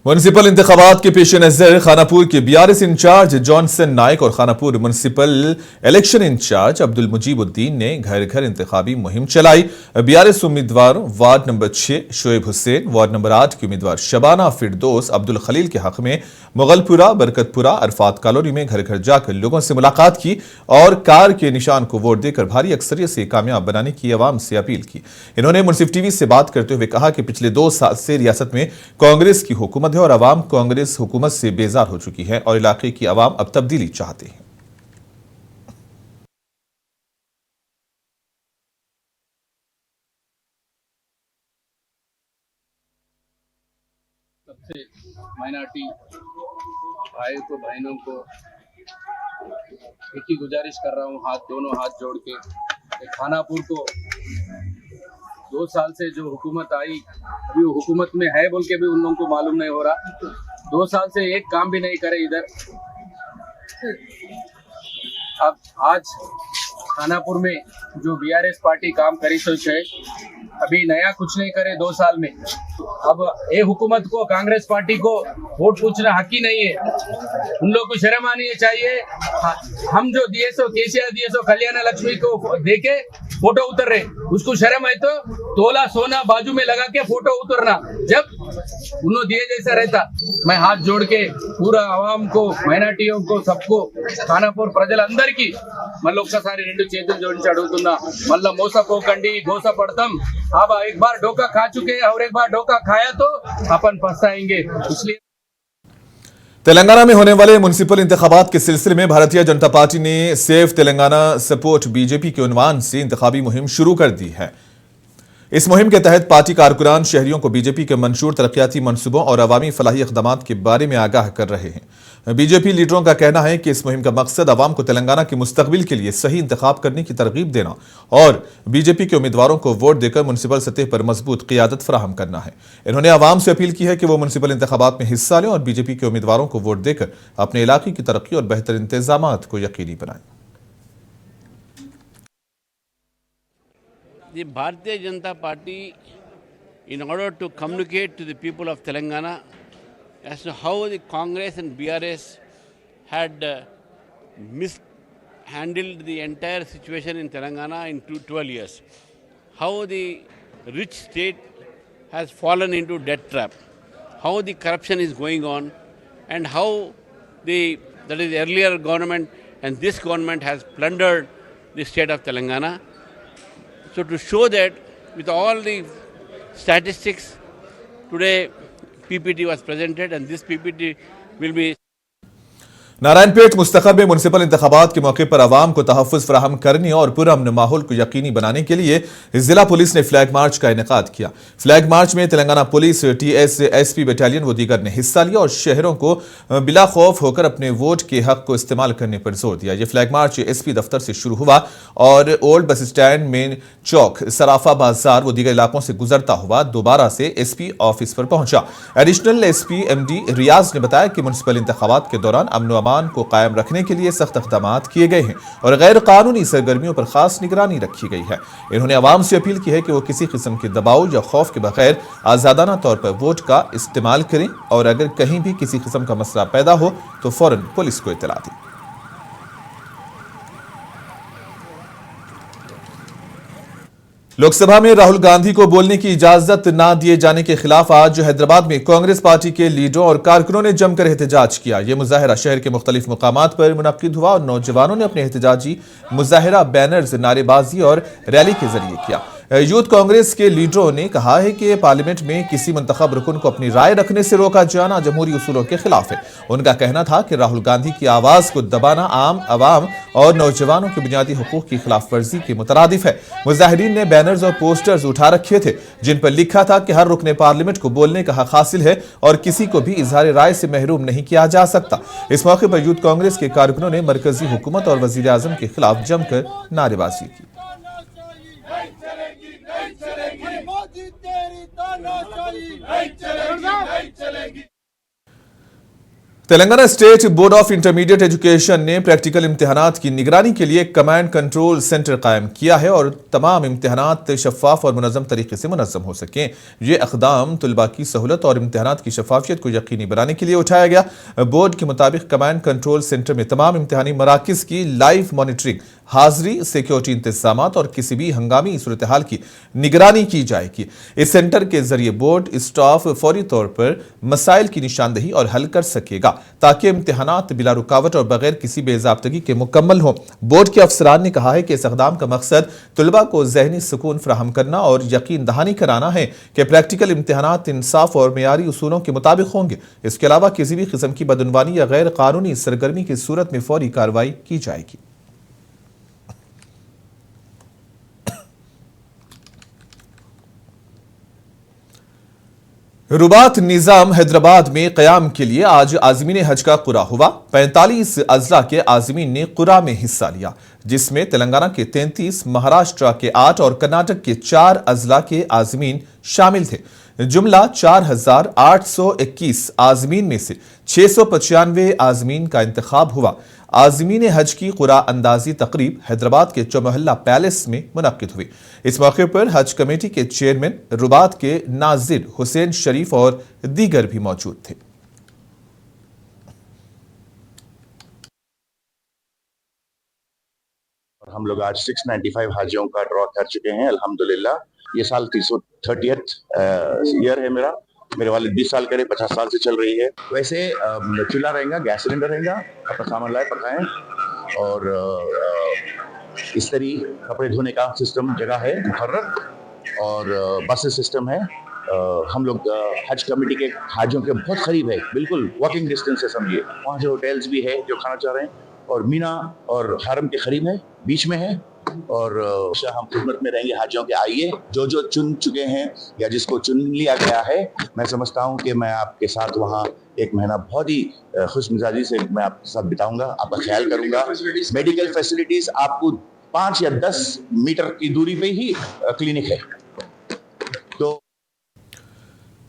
Municipal इंतखाबात के पेश नजर खानापुर के बीआरएस इंचार्ज जॉनसन नाइक और Khanapur municipal election incharge Abdul Mujeebuddin ने घर घर इंतखाबी मुहिम चलाई। बीआरएस उम्मीदवारों ward number 6 Shoaib Hussain, ward number 8 के उम्मीदवार शबाना फिरदौस अब्दुल खलील के हक में मुगलपुरा, बरकतपुरा, अरफात कॉलोनी में घर घर जाकर लोगों से मुलाकात की और कार के निशान को वोट देकर भारी अक्सरियत से कामयाब बनाने की आवाम से अपील की। इन्होंने मुनसिफ टीवी से बात करते हुए कहा कि पिछले 2 साल से रियासत में कांग्रेस की हुकूमत है और अवाम कांग्रेस हुकूमत से बेजार हो चुकी है और इलाके की अवाम अब तब्दीली चाहते हैं। सबसे माइनॉरिटी भाई को बहनों को एक ही गुजारिश कर रहा हूँ, दोनों हाथ जोड़ के, खानापुर को 2 साल से जो हुकूमत आई, अभी वो हुकूमत में है बोल के भी उन लोगों को मालूम नहीं हो रहा। 2 साल से एक काम भी नहीं करे इधर। अब आज खानापुर में जो बीआरएस पार्टी काम करी सोच है, अभी नया कुछ नहीं करे 2 साल में। अब ये हुकूमत को, कांग्रेस पार्टी को वोट पूछना हक ही नहीं है। उन लोग को शर्म आनी चाहिए। हम जो दिए सो केसीआर दिए सो कल्याण लक्ष्मी को देके फोटो उतर रहे, उसको शर्म है तो तोला सोना बाजू में लगा के फोटो उतरना। जब उन्होंने दिए जैसा रहता, मैं हाथ जोड़ के पूरा आवाम को, మైనారిటీयों को, सबको खानापुर ప్రజల అందరికీ మళ్ళీ ఒక్కసారి 2 చేతులు జోడించి అడుగుతున్నా, మళ్ళా మోసపోకండి, గోసపడతాం। अब एक बार डोका खा चुके और एक बार डोका खाया तो अपन पछताएंगे। इसलिए तेलंगाना में होने वाले म्युनिसिपल इंतखाबात के सिलसिले में भारतीय जनता पार्टी ने सेफ तेलंगाना सपोर्ट बीजेपी के उन्वान से इंतखाबी मुहिम शुरू कर दी है। इस मुहिम के तहत पार्टी कारकुनान शहरियों को बीजेपी के मंशूर तरक्याती मंसूबों और अवामी फलाही इक़दामात के बारे में आगाह कर रहे हैं। बीजेपी लीडरों का कहना है कि इस मुहिम का मकसद अवाम को तेलंगाना के मुस्तकबिल के लिए सही इंतखाब करने की तरगीब देना और बीजेपी के उम्मीदवारों को वोट देकर म्युनिसिपल सतह पर मजबूत क़ियादत फराहम करना है। इन्होंने अवाम से अपील की है कि वो म्युनिसिपल इंतखाबात में हिस्सा लें और बीजेपी के उम्मीदवारों को वोट देकर अपने इलाके की तरक्की और बेहतर इंतजामात को यकीनी बनाएं। The Bharatiya Janata Party, in order to communicate to the people of Telangana as to how the Congress and BRS had mishandled the entire situation in Telangana in 12 years, how the rich state has fallen into debt trap, how the corruption is going on, and how the earlier government and this government has plundered the state of Telangana. So to show that with all the statistics, today PPT was presented and this PPT will be Narayanpet मुस्तखब में municipal इंतखाबात के मौके पर अवाम को तहफ़्फ़ुज़ फराहम करने और पुरअमन माहौल को यकीनी बनाने के लिए जिला पुलिस ने फ्लैग मार्च का इनेकाद किया। फ्लैग मार्च में तेलंगाना पुलिस, TSSP बटालियन व दीगर ने हिस्सा लिया और शहरों को बिला खौफ होकर अपने वोट के हक को इस्तेमाल करने पर जोर दिया। यह फ्लैग मार्च SP दफ्तर से शुरू हुआ और ओल्ड बस स्टैंड, मेन चौक, सराफा बाजार व दीगर इलाकों से गुजरता हुआ दोबारा से SP ऑफिस पर पहुंचा। एडिशनल SP MD रियाज ने बताया कि म्युनिसिपल इंतखाबात के दौरान अमन को कायम रखने के लिए सख्त इक़दामात किए गए हैं और गैर कानूनी सरगर्मियों पर खास निगरानी रखी गई है। इन्होंने अवाम से अपील की है कि वो किसी किस्म के दबाव या खौफ के बगैर आजादाना तौर पर वोट का इस्तेमाल करें और अगर कहीं भी किसी किस्म का मसला पैदा हो तो फौरन पुलिस को इत्तला दें। लोकसभा में राहुल गांधी को बोलने की इजाजत न दिए जाने के खिलाफ आज हैदराबाद में कांग्रेस पार्टी के लीडरों और कारकुनों ने जमकर एहतजाज किया। यह मुजाहिरा शहर के मुख्तलिफ मुकामात पर मुनक्किद हुआ और नौजवानों ने अपने एहतजाजी मुजाहिरा बैनर्स, नारेबाजी और रैली के जरिए किया। यूथ कांग्रेस के लीडरों ने कहा है कि पार्लियामेंट में किसी मुंतखब रुकन को अपनी राय रखने से रोका जाना जमहूरी उसूलों के खिलाफ है। उनका कहना था कि राहुल गांधी की आवाज को दबाना आम अवाम और नौजवानों के बुनियादी हुकूक की खिलाफ वर्जी के मुतरादिफ है। मुजाहिरीन ने बैनर्स और पोस्टर्स उठा रखे थे जिन पर लिखा था कि हर रुकने पार्लियामेंट को बोलने का हक हासिल है और किसी को भी इजहार राय से महरूम नहीं किया जा सकता। इस मौके पर यूथ कांग्रेस के कारकुनों ने मरकजी हुकूमत और वजीर आजम के खिलाफ जमकर नारेबाजी की। Telangana state board of intermediate education ने प्रैक्टिकल इम्तिहानात की निगरानी के लिए कमांड कंट्रोल सेंटर कायम किया है और तमाम इम्तिहानात शफाफ और मुनज़्ज़म तरीके से मुनज़्ज़म हो सकें। ये इक़दाम तुलबा की सहूलत और इम्तिहानात की शफाफियत को यकीनी बनाने के लिए उठाया गया। बोर्ड के मुताबिक कमांड कंट्रोल सेंटर में तमाम इम्तिहानी मराकिज़ की लाइव मॉनिटरिंग, हाजिरी, सिक्योरिटी इंतजाम और किसी भी हंगामी सूरत हाल की निगरानी की जाएगी। इस सेंटर के जरिए बोर्ड स्टाफ फौरी तौर पर मसाइल की निशानदही और हल कर सकेगा ताकि इम्तिहानात बिला रुकावट और बगैर किसी बेज़ाब्तगी के मुकम्मल हो। बोर्ड के अफसरान ने कहा है कि इस इक़दाम का मकसद तुलबा को ज़हनी सुकून फराहम करना और यकीन दहानी कराना है कि प्रैक्टिकल इम्तिहानात इंसाफ और मेयारी उसूलों के मुताबिक होंगे। इसके अलावा किसी भी किस्म की बदअनवानी या गैर कानूनी सरगर्मी की सूरत में फौरी कार्रवाई की जाएगी। रुबात निज़ाम हैदराबाद में क़याम के लिए आज आज़मीन हज का कुरा हुआ। 45 अजला के आज़मीन ने कुरा में हिस्सा लिया, जिसमें तेलंगाना के 33, महाराष्ट्र के 8 और कर्नाटक के 4 अजला के आज़मीन शामिल थे। जुमला 4,821 आज़मीन में से 695 आज़मीन का इंतखाब हुआ। आज़मीन हज की कुरा अंदाजी तकरीब हैदराबाद के चौमहल्ला पैलेस में मुनक्किद हुई। इस मौके पर हज कमेटी के चेयरमैन रुबात के नाजिर हुसैन शरीफ और दीगर भी मौजूद थे। हम लोग आज 695 हाजियों का ड्रॉ कर चुके हैं अल्हम्दुलिल्लाह। ये साल 330th ईयर है मेरे वाले 20 साल करे, 50 साल से चल रही है। वैसे चूल्हा रहेगा, गैस सिलेंडर रहेगा, अपना सामान लाए पकाएं और इस्त्री कपड़े धोने का सिस्टम जगह है मुकर्रर और बस सिस्टम है। हम लोग हज कमेटी के हाजियों के बहुत करीब है, बिल्कुल वॉकिंग डिस्टेंस है समझिए। वहाँ जो होटल्स भी है जो खाना चाह रहे हैं और मीना और हरम के करीब है, बीच में है और हम खिदमत में रहेंगे हाजियों के। आइए, जो चुन चुके हैं या जिसको चुन लिया गया है, मैं समझता हूं कि मैं आपके साथ वहां एक महीना बहुत ही खुश मिजाजी से मैं आपके साथ बिताऊंगा, आपका ख्याल करूंगा। मेडिकल फैसिलिटीज आपको 5 या 10 मीटर की दूरी पे ही क्लिनिक है। तो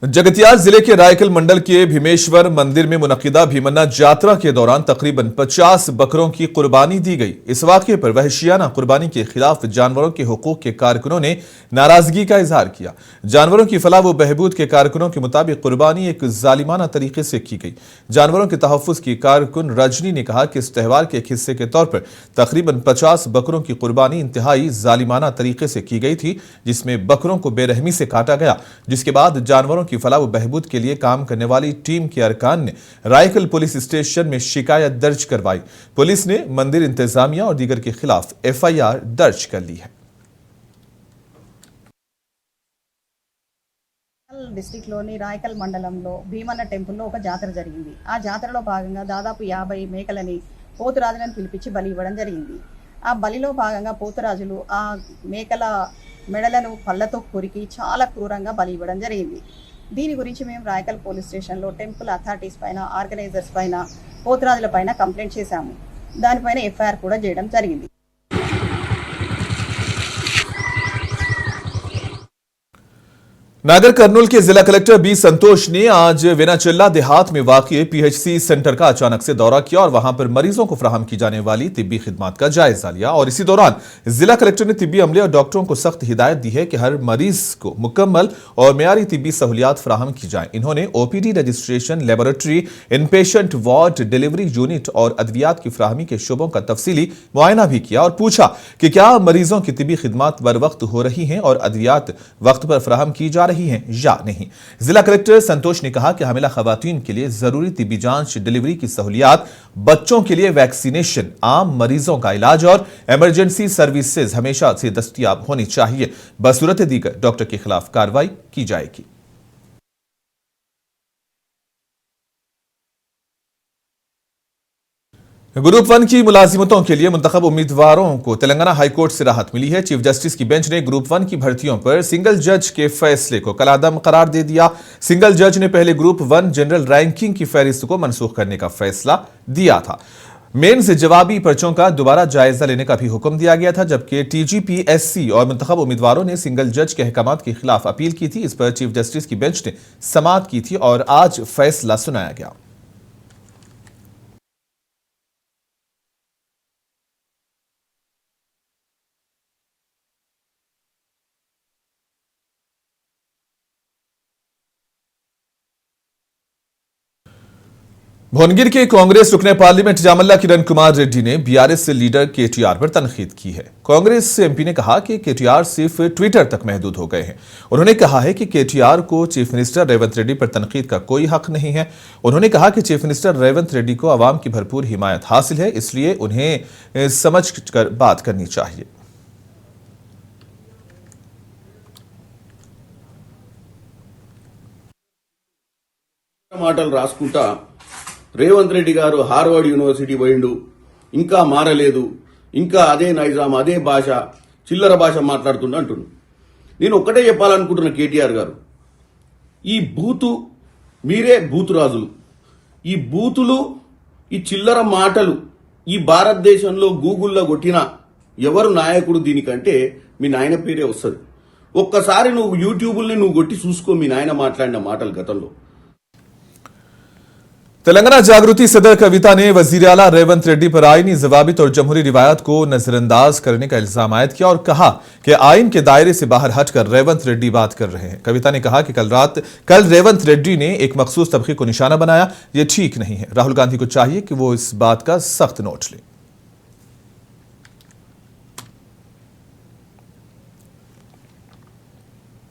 जगतियाल जिले के रायकल मंडल के भीमेश्वर मंदिर में मुनक्किदा भीमन्ना जात्रा के दौरान तकरीबन 50 बकरों की कुर्बानी दी गई। इस वाक़े पर वहशियाना कुर्बानी के खिलाफ जानवरों के हुकूक के कारकुनों ने नाराजगी का इजहार किया। जानवरों की फलाह व बहबूद के कारकुनों के मुताबिक कुर्बानी एक जालिमाना तरीके से की गई। जानवरों के तहफ़्फ़ुज़ की कारकुन रजनी ने कहा कि इस त्यौहार के एक हिस्से के तौर पर तकरीबन 50 बकरों की कुर्बानी इंतहाई जालिमाना तरीके से की गई थी, जिसमें बकरों को बेरहमी से काटा गया। जिसके बाद जानवरों की फलाह व बहबूद के लिए काम करने वाली टीम के अरकान ने रायकल पुलिस स्टेशन में शिकायत दर्ज करवाई। पुलिस ने मंदिर इंतजामिया और दीगर के खिलाफ FIR दर्ज कर ली है। డిస్ట్రిక్ట్ లోని రాయకల్ మండలంలో భీమన్న టెంపుల్లో ఒక జాతర జరిగింది. ఆ జాతరలో భాగంగా దాదాపు 50 మేకలని పోతురాజులను పిలిపించి బలి ఇవ్వడం జరిగింది. ఆ బలిలో భాగంగా పోతురాజులు ఆ మేకల మెడలను పళ్ళతో కొరికి చాలా క్రూరంగా బలి ఇవ్వడం జరిగింది. దీని గురించి మేము రాయకల్ పోలీస్ స్టేషన్లో టెంపుల్ అథారిటీస్ పైన, ఆర్గనైజర్స్ పైన, పోతురాజుల పైన కంప్లైంట్ చేశాము. దానిపైన FIR కూడా చేయడం జరిగింది. नागर कर्नूल के जिला कलेक्टर बी संतोष ने आज वेनाचिल्ला देहात में वाक़ PHC सेंटर का अचानक से दौरा किया और वहां पर मरीजों को फराहम की जाने वाली तिब्बी खिदमात का जायजा लिया। और इसी दौरान जिला कलेक्टर ने तिब्बी अमले और डॉक्टरों को सख्त हिदायत दी है कि हर मरीज को मुकम्मल और मेयारी तिब्बी सहूलियात फराहम की जाए। इन्होंने OPD registration, laboratory, inpatient ward, delivery unit और अद्वियात की फराहमी के शोबों का तफसीली मुआयना भी किया और पूछा कि क्या मरीजों की तिब्बी खिदमात बर वक्त हो रही हैं और अद्वियात वक्त पर फराहम की जा रही हैं या नहीं। जिला कलेक्टर संतोष ने कहा कि हामिला खवातीन के लिए जरूरी तिब्बी जांच, डिलीवरी की सहूलियात, बच्चों के लिए वैक्सीनेशन, आम मरीजों का इलाज और इमरजेंसी सर्विसेज हमेशा से दस्तयाब होनी चाहिए। बसूरत दीगर डॉक्टर के खिलाफ कार्रवाई की जाएगी। ग्रुप 1 की मुलाजिमतों के लिए मुंतखब उम्मीदवारों को तेलंगाना हाईकोर्ट से राहत मिली है। चीफ जस्टिस की बेंच ने ग्रुप 1 की भर्तियों पर सिंगल जज के फैसले को कलादम करार दे दिया। सिंगल जज ने पहले ग्रुप 1 जनरल रैंकिंग की फहरिस्त को मनसूख करने का फैसला दिया था। मेंस जवाबी पर्चों का दोबारा जायजा लेने का भी हुक्म दिया गया था, जबकि TGPSC और मुंतखब उम्मीदवारों ने सिंगल जज के अहकामात के खिलाफ अपील की थी। इस पर चीफ जस्टिस की बेंच ने समाअत की थी और आज फैसला सुनाया गया। भुवनगिर के कांग्रेस रुकने पार्लियामेंट जामल्ला किरण कुमार रेड्डी ने बीआरएस लीडर केटीआर पर तनकीद की है। कांग्रेस एमपी ने कहा कि केटीआर सिर्फ ट्विटर तक महदूद हो गए हैं। उन्होंने कहा है कि केटीआर को चीफ मिनिस्टर रेवंत रेड्डी पर तनकीद का कोई हक नहीं है। उन्होंने कहा कि चीफ मिनिस्टर रेवंत रेड्डी को आवाम की भरपूर हिमायत हासिल है, इसलिए उन्हें समझ कर बात करनी चाहिए। మాటలు రాసుకుంటా రేవంత్ రెడ్డి గారు హార్వర్డ్ యూనివర్సిటీ పోయిండు, ఇంకా మారలేదు, ఇంకా అదే నైజాం, అదే భాష, చిల్లర భాష మాట్లాడుతుండ అంటున్నాడు. నేను ఒక్కటే చెప్పాలనుకుంటున్న కేటీఆర్ గారు, ఈ బూతు మీరే బూతు రాజులు. ఈ బూతులు, ఈ చిల్లర మాటలు ఈ భారతదేశంలో గూగుల్లో కొట్టినా ఎవరు నాయకుడు దీనికంటే మీ నాయన పేరే వస్తుంది. ఒక్కసారి నువ్వు యూట్యూబ్ని నువ్వు కొట్టి చూసుకో మీ నాయన మాట్లాడిన మాటలు గతంలో. तेलंगाना जागृति सदर कविता ने वजीर आला रेवंत रेड्डी पर आईनी जवाबित और जमहूरी रिवायत को नजरअंदाज करने का इल्जाम आयद किया और कहा कि आइन के दायरे से बाहर हटकर रेवंत रेड्डी बात कर रहे हैं। कविता ने कहा कि कल रेवंत रेड्डी ने एक मखसूस तबके को निशाना बनाया, यह ठीक नहीं है। राहुल गांधी को चाहिए कि वो इस बात का सख्त नोट लें।